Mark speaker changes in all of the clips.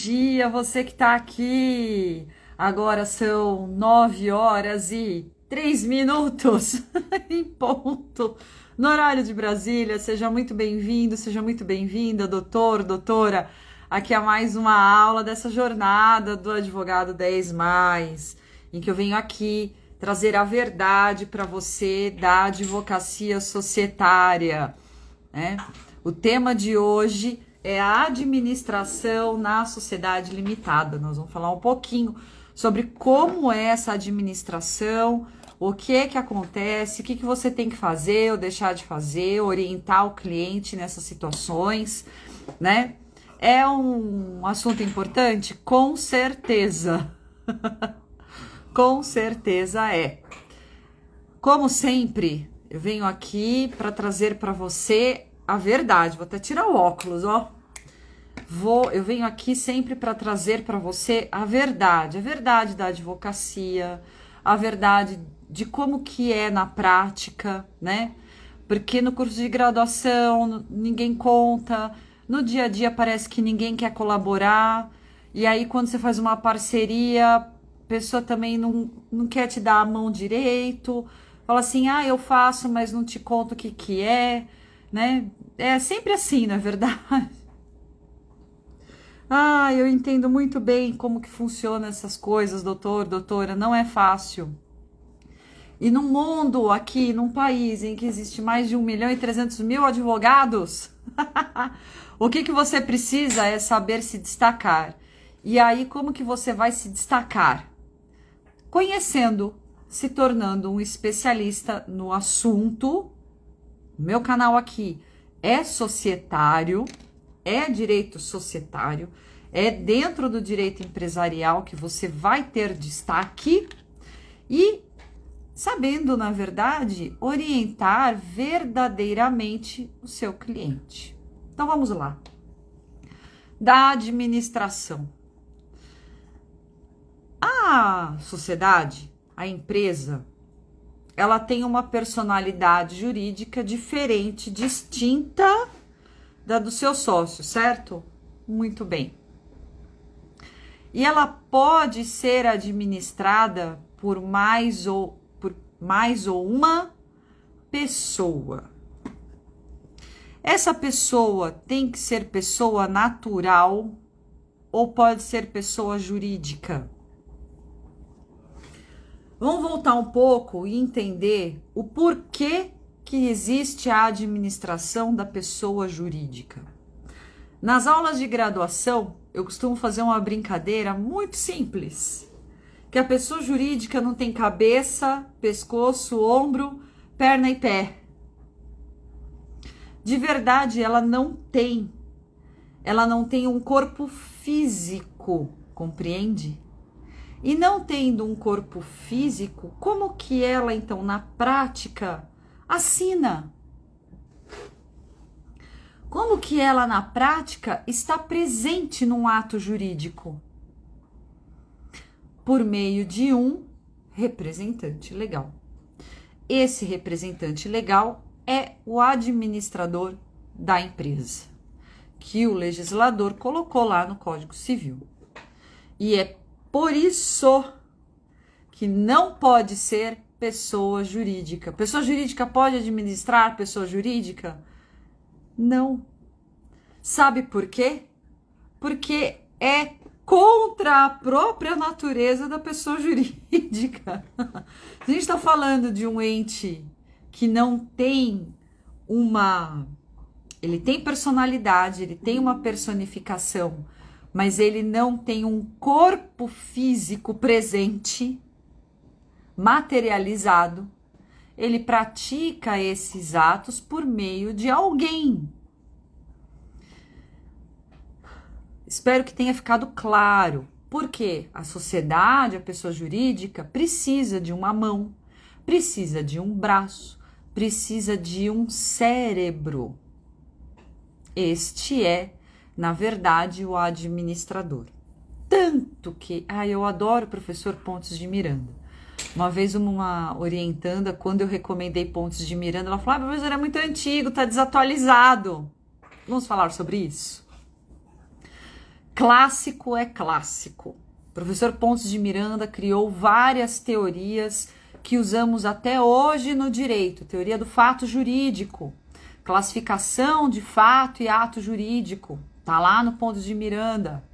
Speaker 1: Dia, você que está aqui. Agora são 9h03 em ponto, no horário de Brasília. Seja muito bem-vindo, seja muito bem-vinda, doutor, doutora. Aqui é mais uma aula dessa jornada do Advogado 10+, em que eu venho aqui trazer a verdade para você da advocacia societária, né? O tema de hoje é a administração na sociedade limitada. Nós vamos falar um pouquinho sobre como é essa administração, o que que acontece, o que que você tem que fazer ou deixar de fazer, orientar o cliente nessas situações, né? É um assunto importante? Com certeza. Com certeza é. Como sempre, eu venho aqui para trazer para você a verdade. Vou até tirar o óculos, ó. Eu venho aqui sempre para trazer para você a verdade da advocacia, a verdade de como que é na prática, né? Porque no curso de graduação ninguém conta, no dia a dia parece que ninguém quer colaborar, e aí quando você faz uma parceria, a pessoa também não quer te dar a mão direito, fala assim, eu faço, mas não te conto o que que é, né? É sempre assim, não é verdade? Eu entendo muito bem como que funciona essas coisas, doutor, doutora, não é fácil. E num mundo aqui, num país em que existe mais de 1.300.000 advogados, o que que você precisa é saber se destacar. E aí, como que você vai se destacar? Conhecendo, se tornando um especialista no assunto. Meu canal aqui é societário, é direito societário, é dentro do direito empresarial que você vai ter destaque e sabendo, na verdade, orientar verdadeiramente o seu cliente. Então, vamos lá. Da administração. A sociedade, a empresa, ela tem uma personalidade jurídica diferente, distinta da do seu sócio, certo? Muito bem. E ela pode ser administrada por mais ou uma pessoa. Essa pessoa tem que ser pessoa natural ou pode ser pessoa jurídica? Vamos voltar um pouco e entender o porquê que existe a administração da pessoa jurídica. Nas aulas de graduação, eu costumo fazer uma brincadeira muito simples, que a pessoa jurídica não tem cabeça, pescoço, ombro, perna e pé. De verdade, ela não tem um corpo físico, compreende? E não tendo um corpo físico, como que ela, então, na prática, assina? Como que ela, na prática, está presente num ato jurídico? Por meio de um representante legal. Esse representante legal é o administrador da empresa, que o legislador colocou lá no Código Civil. E é por isso que não pode ser pessoa jurídica. Pessoa jurídica pode administrar pessoa jurídica? Não. Sabe por quê? Porque é contra a própria natureza da pessoa jurídica. A gente está falando de um ente que não tem ele tem personalidade, ele tem uma personificação, mas ele não tem um corpo físico presente, materializado. Ele pratica esses atos por meio de alguém. Espero que tenha ficado claro. Porque a sociedade, a pessoa jurídica, precisa de uma mão, precisa de um braço, precisa de um cérebro. Este é, na verdade, o administrador. Tanto que, eu adoro o professor Pontes de Miranda. Uma vez uma orientanda, quando eu recomendei Pontes de Miranda, ela falou, professor, é muito antigo, tá desatualizado. Vamos falar sobre isso? Clássico é clássico. O professor Pontes de Miranda criou várias teorias que usamos até hoje no direito. Teoria do fato jurídico, classificação de fato e ato jurídico. Tá lá no Pontes de Miranda.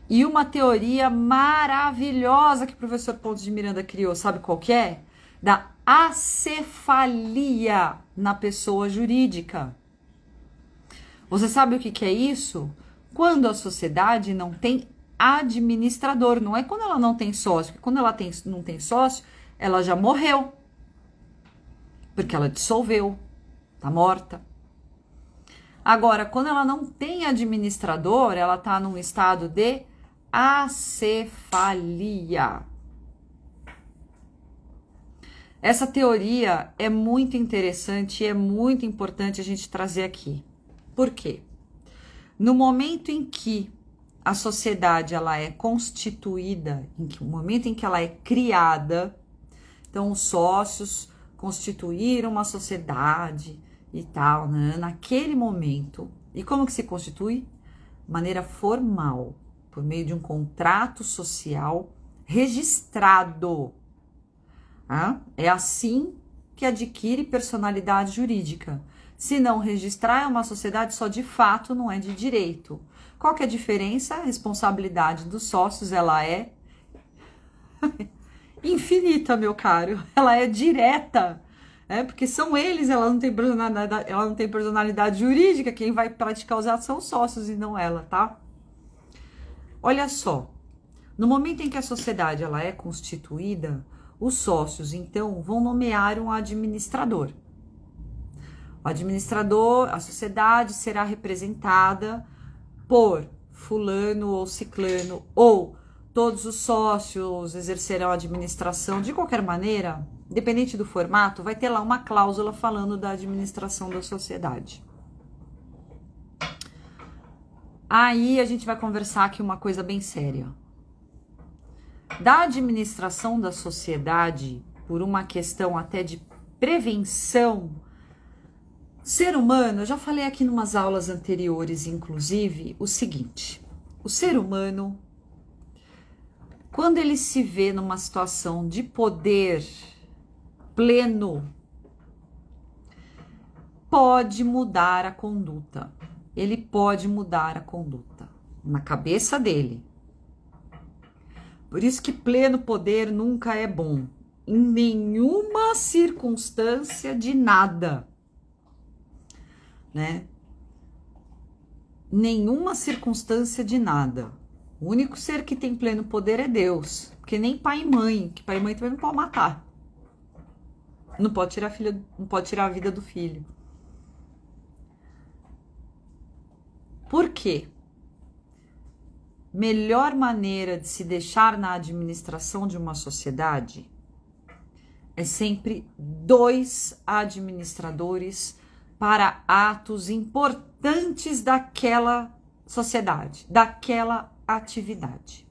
Speaker 1: E uma teoria maravilhosa que o professor Pontes de Miranda criou, sabe qual que é? Da acefalia na pessoa jurídica. Você sabe o que que é isso? Quando a sociedade não tem administrador, não é quando ela não tem sócio, porque quando ela não tem sócio, ela já morreu, porque ela dissolveu, tá morta. Agora, quando ela não tem administrador, ela está num estado de acefalia. Essa teoria é muito interessante e é muito importante a gente trazer aqui. Por quê? No momento em que a sociedade ela é constituída, no momento em que ela é criada, então os sócios constituíram uma sociedade e tal, né? Naquele momento. E como que se constitui? De maneira formal, por meio de um contrato social registrado. Tá? É assim que adquire personalidade jurídica. Se não registrar, é uma sociedade só de fato, não é de direito. Qual que é a diferença? A responsabilidade dos sócios, ela é infinita, meu caro. Ela é direta, porque são eles, ela não tem personalidade jurídica, quem vai praticar os atos são os sócios e não ela, tá? Olha só, no momento em que a sociedade ela é constituída, os sócios, então, vão nomear um administrador. O administrador, a sociedade será representada por fulano ou ciclano, ou todos os sócios exercerão a administração. De qualquer maneira, independente do formato, vai ter lá uma cláusula falando da administração da sociedade. Aí a gente vai conversar aqui uma coisa bem séria. Da administração da sociedade, por uma questão até de prevenção, ser humano, eu já falei aqui em umas aulas anteriores, inclusive, o seguinte: o ser humano, quando ele se vê numa situação de poder pleno, pode mudar a conduta. Ele pode mudar a conduta na cabeça dele. Por isso que pleno poder nunca é bom, em nenhuma circunstância de nada. Né? Nenhuma circunstância de nada. O único ser que tem pleno poder é Deus, porque nem pai e mãe, que pai e mãe também não pode matar. Não pode tirar não pode tirar a vida do filho. Por quê? Melhor maneira de se deixar na administração de uma sociedade é sempre 2 administradores para atos importantes daquela sociedade, daquela atividade.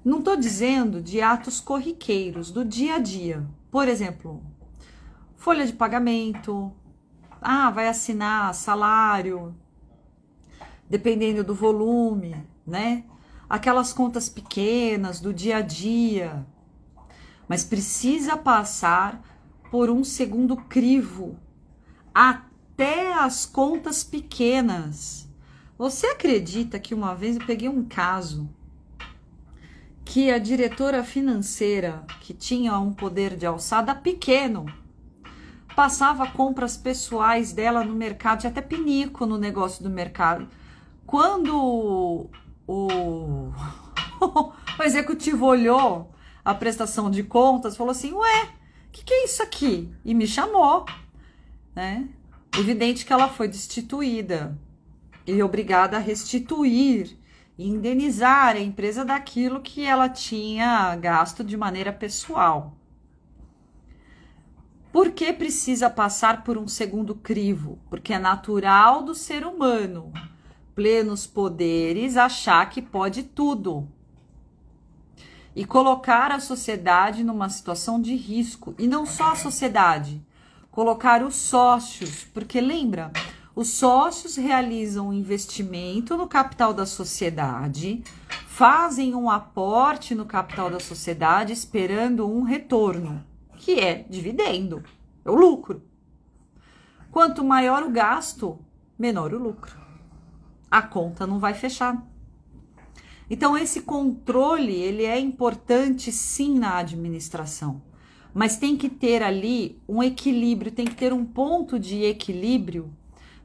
Speaker 1: Não estou dizendo de atos corriqueiros, do dia a dia. Por exemplo, folha de pagamento, vai assinar salário, dependendo do volume, né? Aquelas contas pequenas do dia a dia. Mas precisa passar por um segundo crivo, até as contas pequenas. Você acredita que uma vez eu peguei um caso que a diretora financeira, que tinha um poder de alçada pequeno, passava compras pessoais dela no mercado, tinha até pinico no negócio do mercado. Quando o executivo olhou a prestação de contas, falou assim: ué, o que é isso aqui? E me chamou. Né? Evidente que ela foi destituída e obrigada a restituir e indenizar a empresa daquilo que ela tinha gasto de maneira pessoal. Por que precisa passar por um segundo crivo? Porque é natural do ser humano, plenos poderes, achar que pode tudo e colocar a sociedade numa situação de risco. E não só a sociedade, colocar os sócios, porque lembra, Os sócios realizam um investimento no capital da sociedade, fazem um aporte no capital da sociedade esperando um retorno, que é dividendo, é o lucro. Quanto maior o gasto, menor o lucro. A conta não vai fechar. Então, esse controle, ele é importante sim na administração, mas tem que ter ali um equilíbrio, tem que ter um ponto de equilíbrio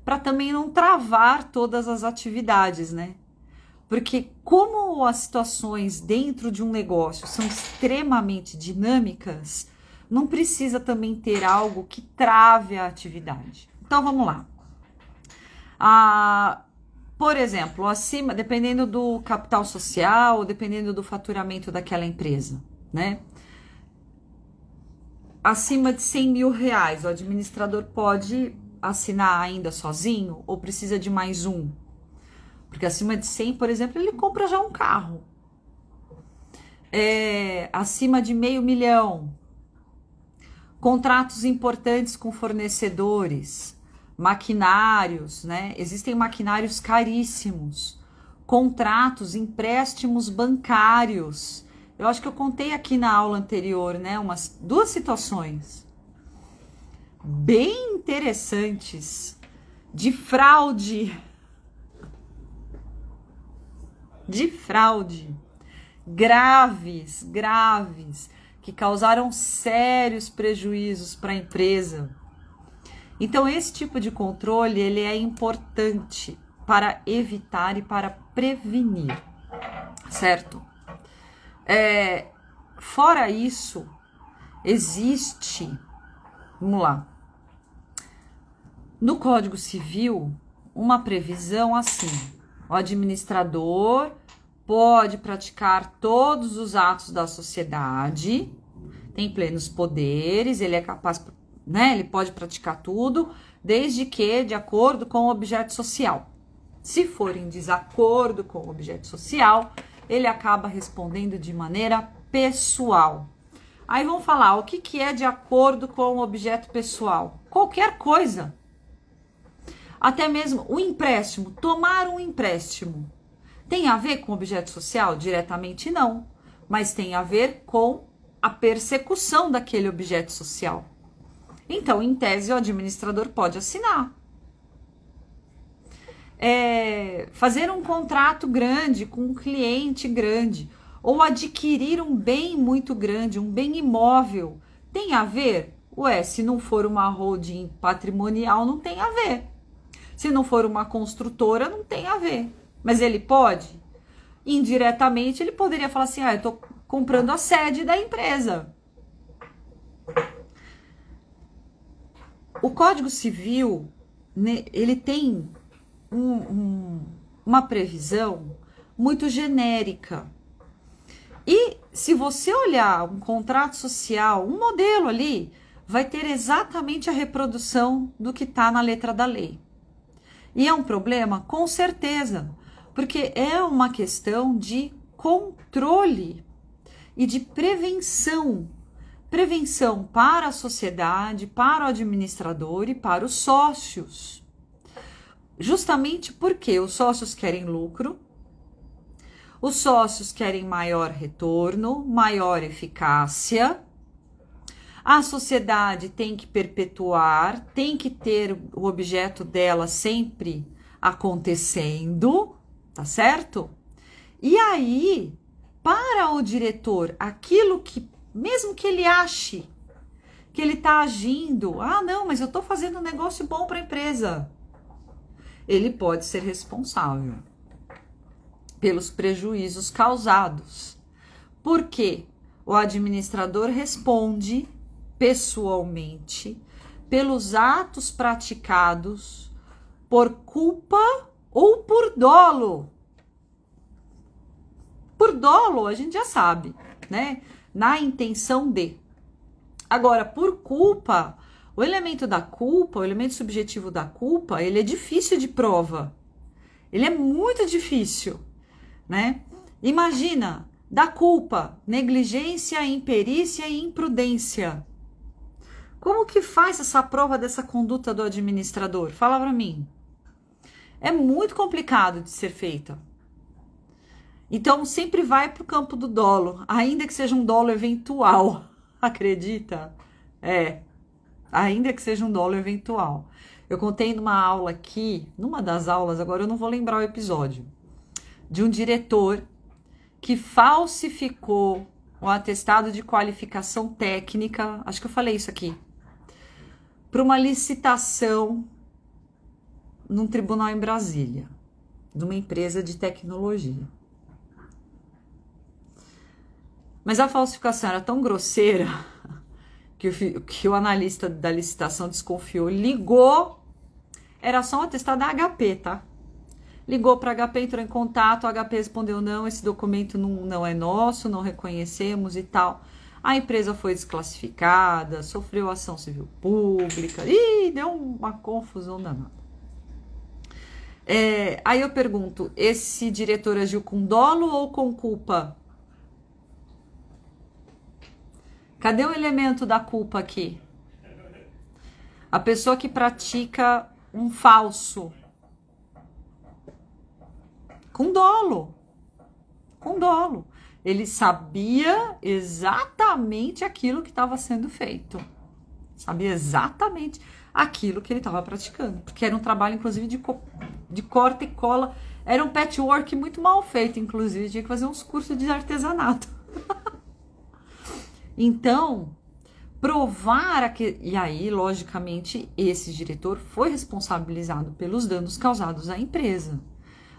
Speaker 1: para também não travar todas as atividades, né? Porque como as situações dentro de um negócio são extremamente dinâmicas, não precisa também ter algo que trave a atividade. Então, vamos lá. Por exemplo, acima, dependendo do capital social, dependendo do faturamento daquela empresa, né? Acima de 100 mil reais, o administrador pode assinar ainda sozinho ou precisa de mais um? Porque acima de 100, por exemplo, ele compra já um carro. Acima de R$500 mil, contratos importantes com fornecedores, maquinários, né? Existem maquinários caríssimos, contratos, empréstimos bancários. Eu acho que eu contei aqui na aula anterior, né? Umas 2 situações bem interessantes de fraude. Graves, que causaram sérios prejuízos para a empresa. Então, esse tipo de controle, ele é importante para evitar e para prevenir, certo? Fora isso, existe, vamos lá, no Código Civil, uma previsão assim: o administrador pode praticar todos os atos da sociedade, tem plenos poderes, ele é capaz, né? Ele pode praticar tudo, desde que de acordo com o objeto social. Se for em desacordo com o objeto social, ele acaba respondendo de maneira pessoal. Aí vamos falar, o que é de acordo com o objeto pessoal? Qualquer coisa. Até mesmo o empréstimo, tomar um empréstimo. Tem a ver com o objeto social? Diretamente não, mas tem a ver com a persecução daquele objeto social. Então, em tese, o administrador pode assinar. Fazer um contrato grande com um cliente grande, ou adquirir um bem muito grande, um bem imóvel, tem a ver? Se não for uma holding patrimonial, não tem a ver. Se não for uma construtora, não tem a ver. Mas ele pode? Indiretamente, ele poderia falar assim, eu estou comprando a sede da empresa. O Código Civil, né, ele tem uma previsão muito genérica. E se você olhar um contrato social, um modelo ali, vai ter exatamente a reprodução do que está na letra da lei. E é um problema? Com certeza, porque é uma questão de controle e de prevenção. Prevenção para a sociedade, para o administrador e para os sócios. Justamente porque os sócios querem lucro, os sócios querem maior retorno, maior eficácia. A sociedade tem que perpetuar, tem que ter o objeto dela sempre acontecendo, tá certo? E aí, para o diretor, aquilo que, mesmo que ele ache que ele está agindo, não, mas eu estou fazendo um negócio bom para a empresa, ele pode ser responsável pelos prejuízos causados. Por quê? O administrador responde pessoalmente pelos atos praticados por culpa ou por dolo. Por dolo, a gente já sabe, né? Na intenção de. Agora, por culpa, o elemento da culpa, o elemento subjetivo da culpa, ele é difícil de prova. Ele é muito difícil, né? Imagina, da culpa, negligência, imperícia e imprudência. Como que faz essa prova dessa conduta do administrador? Fala para mim. é muito complicado de ser feita. Então, sempre vai para o campo do dolo, ainda que seja um dolo eventual. Acredita? Ainda que seja um dolo eventual. Eu contei numa aula aqui, numa das aulas, agora eu não vou lembrar o episódio, de um diretor que falsificou o atestado de qualificação técnica, acho que eu falei isso aqui, para uma licitação num tribunal em Brasília, de uma empresa de tecnologia. Mas a falsificação era tão grosseira que o analista da licitação desconfiou, ligou, era só um atestado da HP, tá? Ligou para a HP, entrou em contato, a HP respondeu, não, esse documento não é nosso, não reconhecemos e tal. A empresa foi desclassificada, sofreu ação civil pública, deu uma confusão danada. Aí eu pergunto, esse diretor agiu com dolo ou com culpa? Cadê o elemento da culpa aqui? A pessoa que pratica um falso. Com dolo. Com dolo. Ele sabia exatamente aquilo que estava sendo feito. Sabia exatamente aquilo que ele estava praticando. Porque era um trabalho, inclusive, de corta e cola. Era um patchwork muito mal feito, inclusive. Tinha que fazer uns cursos de artesanato. Então, provar que... E aí, logicamente, esse diretor foi responsabilizado pelos danos causados à empresa.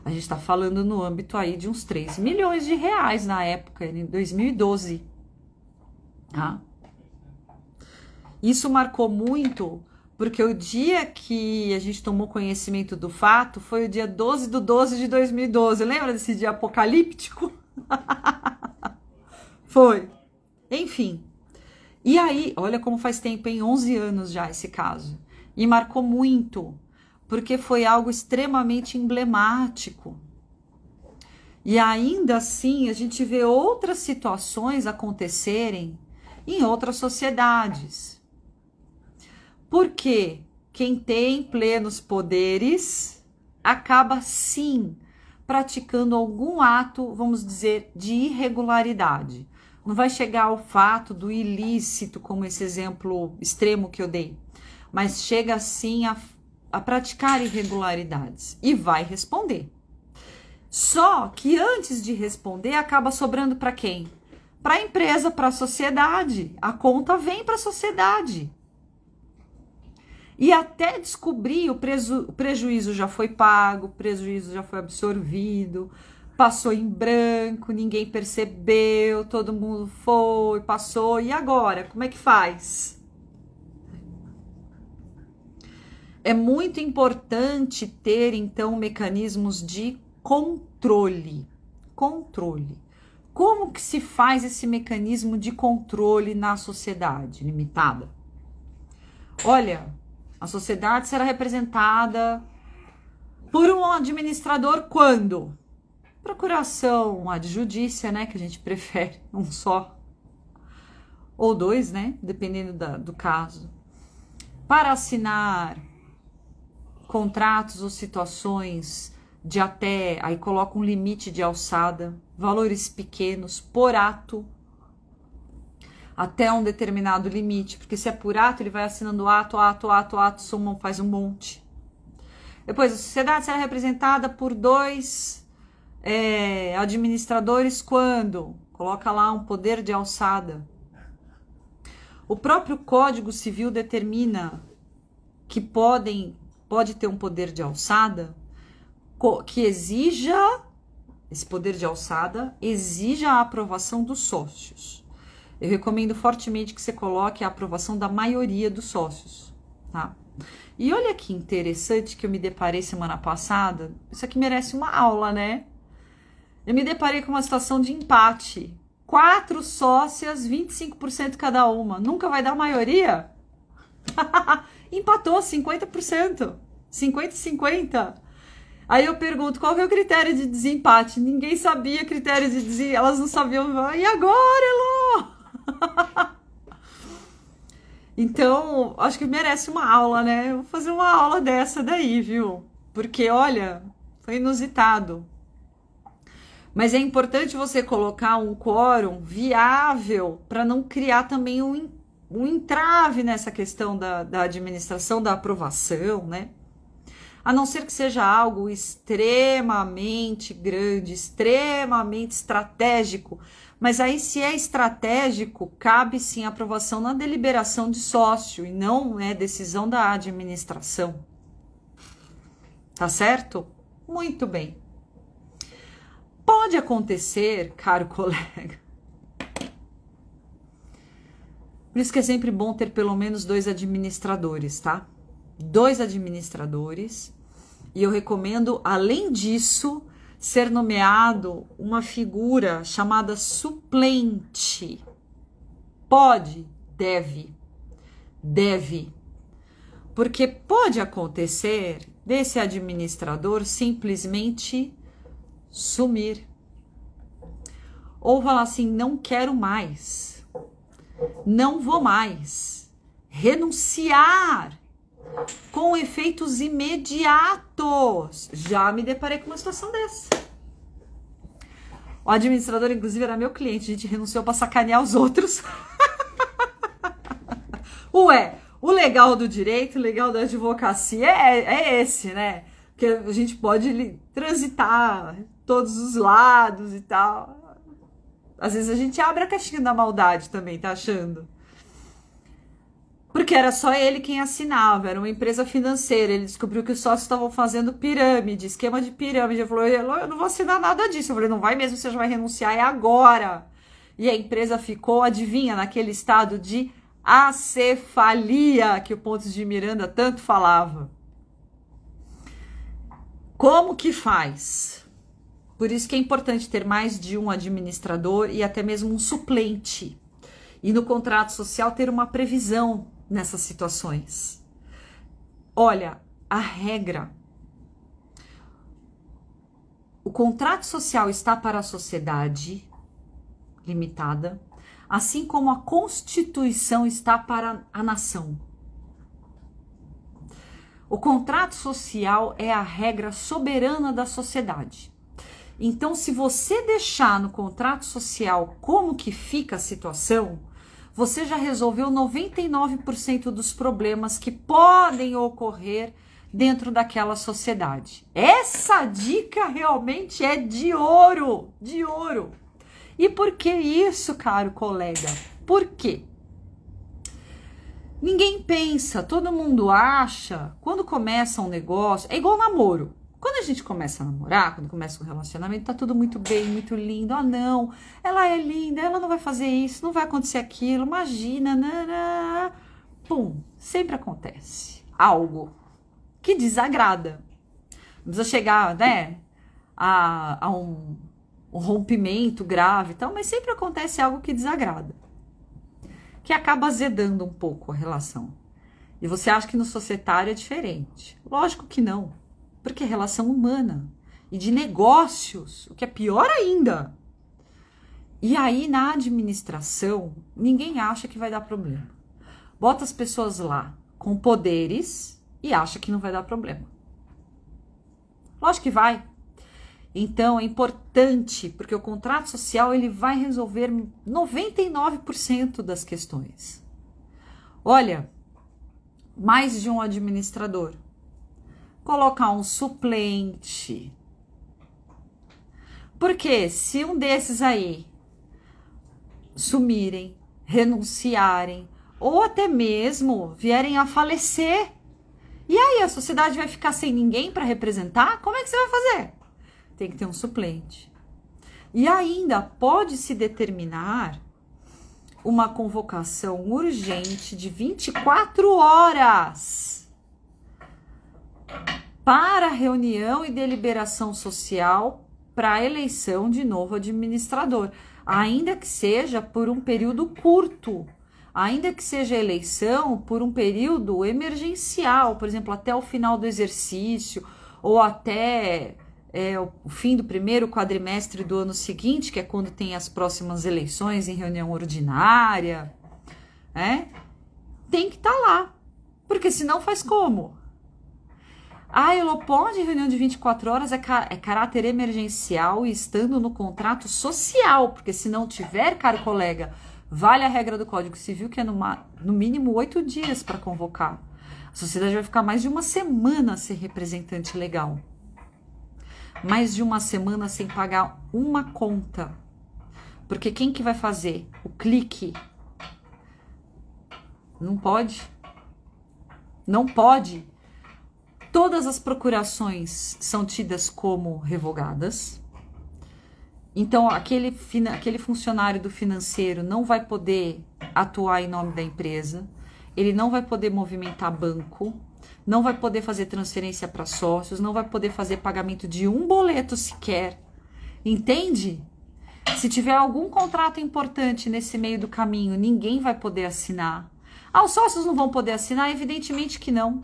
Speaker 1: A gente está falando no âmbito aí de uns 3 milhões de reais na época, em 2012. Tá? Isso marcou muito, porque o dia que a gente tomou conhecimento do fato foi o dia 12/12 de 2012. Lembra desse dia apocalíptico? Foi. Enfim, e aí, olha como faz tempo, em 11 anos já esse caso. E marcou muito, porque foi algo extremamente emblemático. E ainda assim, a gente vê outras situações acontecerem em outras sociedades. Porque quem tem plenos poderes acaba, sim, praticando algum ato, vamos dizer, de irregularidade. Não vai chegar ao fato do ilícito, como esse exemplo extremo que eu dei, mas chega sim a praticar irregularidades e vai responder. Só que antes de responder, acaba sobrando para quem? Para a empresa, para a sociedade. A conta vem para a sociedade. E até descobrir, o prejuízo já foi pago, o prejuízo já foi absorvido, passou em branco, ninguém percebeu, todo mundo foi, passou, e agora? Como é que faz? É muito importante ter, então, mecanismos de controle. Controle. Como que se faz esse mecanismo de controle na sociedade limitada? Olha, a sociedade será representada por um administrador quando? Procuração adjudícia, né, que a gente prefere, um só, ou dois, né, dependendo do caso, para assinar contratos ou situações de até, aí coloca um limite de alçada, valores pequenos por ato, até um determinado limite, porque se é por ato, ele vai assinando ato, soma, faz um monte. Depois, a sociedade será representada por 2 administradores quando? Coloca lá um poder de alçada. O próprio Código Civil determina que pode ter um poder de alçada que exija, esse poder de alçada, exija a aprovação dos sócios. Eu recomendo fortemente que você coloque a aprovação da maioria dos sócios, tá? E olha que interessante que eu me deparei semana passada, isso aqui merece uma aula, né? Eu me deparei com uma situação de empate. 4 sócias, 25% cada uma. Nunca vai dar maioria? Empatou 50%. 50-50. Aí eu pergunto, qual que é o critério de desempate? Ninguém sabia critério de desempate. Elas não sabiam. E agora, Elô? Então, acho que merece uma aula, né? Eu vou fazer uma aula dessa daí, viu? porque, olha, foi inusitado. Mas é importante você colocar um quórum viável para não criar também um entrave nessa questão da administração, da aprovação, né? A não ser que seja algo extremamente grande, extremamente estratégico. Mas aí, se é estratégico, cabe sim a aprovação na deliberação de sócio e não é decisão da administração. Tá certo? Muito bem. Pode acontecer, caro colega. Por isso que é sempre bom ter pelo menos 2 administradores, tá? 2 administradores. E eu recomendo, além disso, ser nomeado uma figura chamada suplente. Pode, deve. Deve. Porque pode acontecer desse administrador simplesmente sumir. Ou falar assim, não quero mais. Não vou mais. Renunciar. Com efeitos imediatos. Já me deparei com uma situação dessa. O administrador, inclusive, era meu cliente. A gente renunciou para sacanear os outros. Ué, o legal do direito, o legal da advocacia é esse, né? Que a gente pode transitar todos os lados e tal. Às vezes a gente abre a caixinha da maldade também, tá achando? Porque era só ele quem assinava, era uma empresa financeira. Ele descobriu que os sócios estavam fazendo pirâmide, esquema de pirâmide. Ele falou, eu não vou assinar nada disso. Eu falei, não vai mesmo, você já vai renunciar, é agora. E a empresa ficou, adivinha, naquele estado de acefalia que o Pontes de Miranda tanto falava. Como que faz? Por isso que é importante ter mais de um administrador e até mesmo um suplente. E no contrato social ter uma previsão nessas situações. Olha, a regra. O contrato social está para a sociedade limitada, assim como a Constituição está para a nação. O contrato social é a regra soberana da sociedade. Então, se você deixar no contrato social como que fica a situação, você já resolveu 99% dos problemas que podem ocorrer dentro daquela sociedade. Essa dica realmente é de ouro, de ouro. E por que isso, caro colega? Por quê? Ninguém pensa, todo mundo acha, quando começa um negócio, é igual namoro. Quando a gente começa a namorar, quando começa um relacionamento, tá tudo muito bem, muito lindo. Ah, não, ela é linda, ela não vai fazer isso, não vai acontecer aquilo, imagina, nanana. Pum, sempre acontece algo que desagrada. Não precisa chegar, né, a um rompimento grave e tal, mas sempre acontece algo que desagrada, que acaba azedando um pouco a relação. E você acha que no societário é diferente? Lógico que não. Porque é relação humana e de negócios, o que é pior ainda. E aí, na administração, ninguém acha que vai dar problema. Bota as pessoas lá com poderes e acha que não vai dar problema. Lógico que vai. Então, é importante, porque o contrato social ele vai resolver 99% das questões. Olha, mais de um administrador. Colocar um suplente. Porque se um desses aí sumirem, renunciarem, ou até mesmo vierem a falecer, e aí a sociedade vai ficar sem ninguém para representar? Como é que você vai fazer? Tem que ter um suplente. E ainda pode-se determinar uma convocação urgente de 24 horas para reunião e deliberação social para a eleição de novo administrador, ainda que seja por um período curto, ainda que seja eleição por um período emergencial, por exemplo, até o final do exercício ou até o fim do primeiro quadrimestre do ano seguinte, que é quando tem as próximas eleições em reunião ordinária, tem que estar lá, porque senão faz como? Ah, Elô, pode reunião de 24 horas é caráter emergencial e estando no contrato social, porque se não tiver, caro colega, vale a regra do Código Civil, que é no mínimo 8 dias para convocar. A sociedade vai ficar mais de uma semana sem representante legal. Mais de uma semana sem pagar uma conta. Porque quem que vai fazer o clique? Não pode. Não pode. Todas as procurações são tidas como revogadas. Então, aquele funcionário do financeiro não vai poder atuar em nome da empresa, ele não vai poder movimentar banco, não vai poder fazer transferência para sócios, não vai poder fazer pagamento de um boleto sequer. Entende? Se tiver algum contrato importante nesse meio do caminho, ninguém vai poder assinar. Ah, os sócios não vão poder assinar? Evidentemente que não.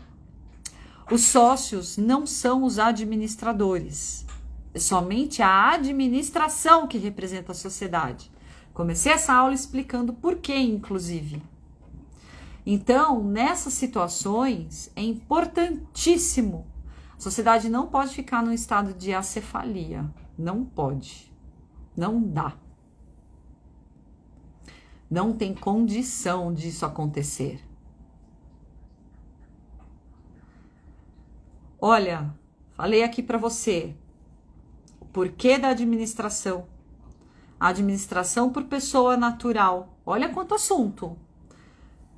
Speaker 1: Os sócios não são os administradores. É somente a administração que representa a sociedade. Comecei essa aula explicando por quê, inclusive. Então, nessas situações, é importantíssimo. A sociedade não pode ficar num estado de acefalia. Não pode. Não dá. Não tem condição disso acontecer. Olha, falei aqui para você o porquê da administração. A administração por pessoa natural. Olha quanto assunto.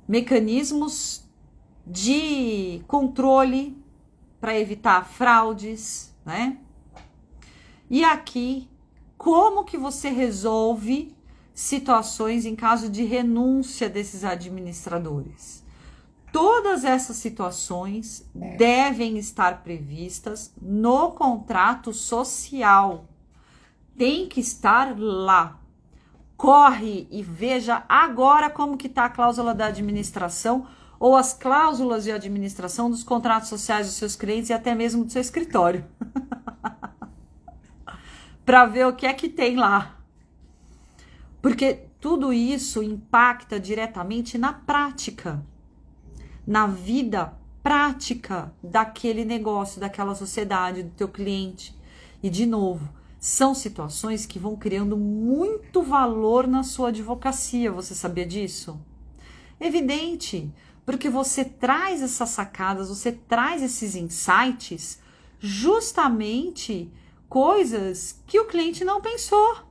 Speaker 1: Mecanismos de controle para evitar fraudes, né? E aqui, como que você resolve situações em caso de renúncia desses administradores? Todas essas situações devem estar previstas no contrato social. Tem que estar lá. Corre e veja agora como que está a cláusula da administração ou as cláusulas de administração dos contratos sociais dos seus clientes e até mesmo do seu escritório. Para ver o que é que tem lá. Porque tudo isso impacta diretamente na prática. Na vida prática daquele negócio, daquela sociedade, do teu cliente. E, de novo, são situações que vão criando muito valor na sua advocacia. Você sabia disso? Evidente, porque você traz essas sacadas, você traz esses insights, justamente coisas que o cliente não pensou.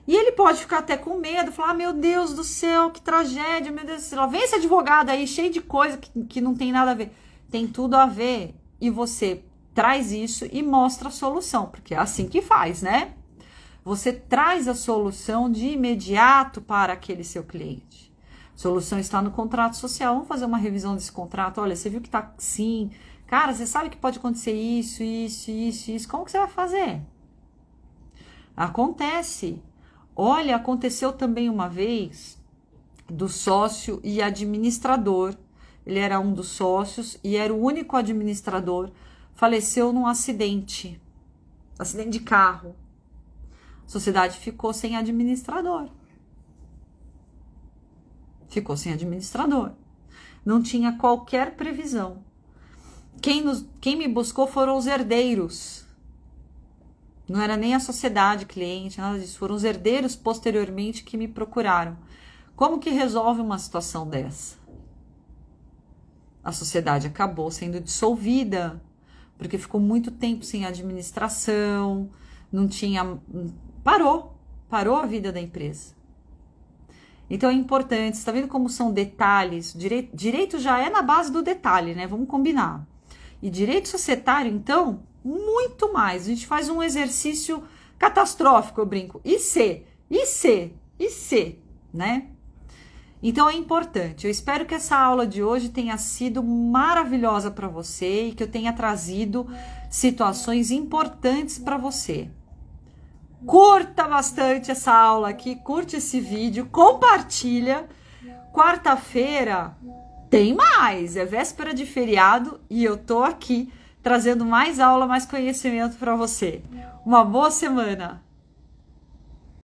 Speaker 1: E ele pode ficar até com medo, falar, meu Deus do céu, que tragédia, meu Deus do céu. Vem esse advogado aí, cheio de coisa que não tem nada a ver. Tem tudo a ver. E você traz isso e mostra a solução, porque é assim que faz, né? Você traz a solução de imediato para aquele seu cliente. A solução está no contrato social. Vamos fazer uma revisão desse contrato. Olha, você viu que tá assim. Cara, você sabe que pode acontecer isso, isso, isso, isso. Como que você vai fazer? Acontece. Olha, aconteceu também uma vez do sócio e administrador. Ele era um dos sócios e era o único administrador. Faleceu num acidente de carro. A sociedade ficou sem administrador. Ficou sem administrador. Não tinha qualquer previsão. Quem me buscou foram os herdeiros. Não era nem a sociedade, cliente, nada disso. Foram os herdeiros posteriormente que me procuraram. Como que resolve uma situação dessa? A sociedade acabou sendo dissolvida, porque ficou muito tempo sem administração, não tinha... Parou a vida da empresa. Então é importante, você está vendo como são detalhes? Direito já é na base do detalhe, né? Vamos combinar. E direito societário, então... muito mais. A gente faz um exercício catastrófico, eu brinco. IC, né? Então é importante. Eu espero que essa aula de hoje tenha sido maravilhosa para você e que eu tenha trazido situações importantes para você. Curta bastante essa aula aqui, curte esse vídeo, compartilha. Quarta-feira tem mais, é véspera de feriado e eu tô aqui trazendo mais aula, mais conhecimento para você. Uma boa semana!